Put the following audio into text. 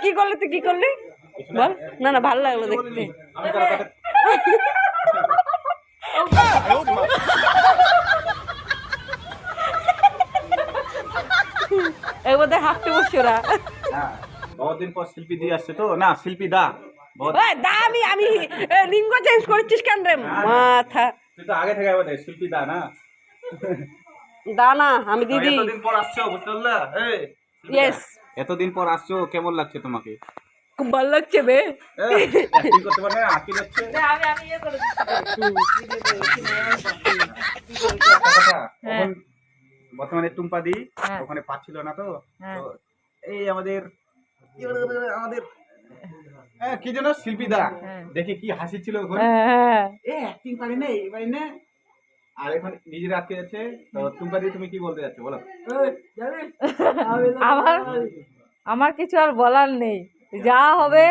কি করলি তুই, কি করলি বল? না না, ভালো লাগলো দেখতে। এর মধ্যে হাঁটতে বসছে ওরা। বহুত দিন পর শিল্পী দিয়ে আসছে তো, না শিল্পী দা দা আমি লিঙ্গ চেঞ্জ করছিস কেন রে মাথা? তুই তো আগে থেকে আমাদের শিল্পী দা না, দা না আমি দিদি। এতদিন পর আসছো, বুঝতে পারলা? ইয়েস, এতদিন পর আসছো, কেমন লাগছে তোমাকে? খুব ভালো লাগছে বে। অ্যাক্টিং করতে পারে না, আঁকি যাচ্ছে। আমি ইয়ে করে এখন বর্তমানে টুম্পা দি ওখানে পাচ্ছিল না তো, তো এই আমাদের কি যেন শিল্পী দা দেখে কি হাসি ছিল ওখানে, অ্যাক্টিং পারি না এবারে না, আর এখন নিজের আটকে যাচ্ছে। তো টুম্পা দি তুমি কি বলতে যাচ্ছ বলো? আমার কিছু আর বলার নেই, যা হবে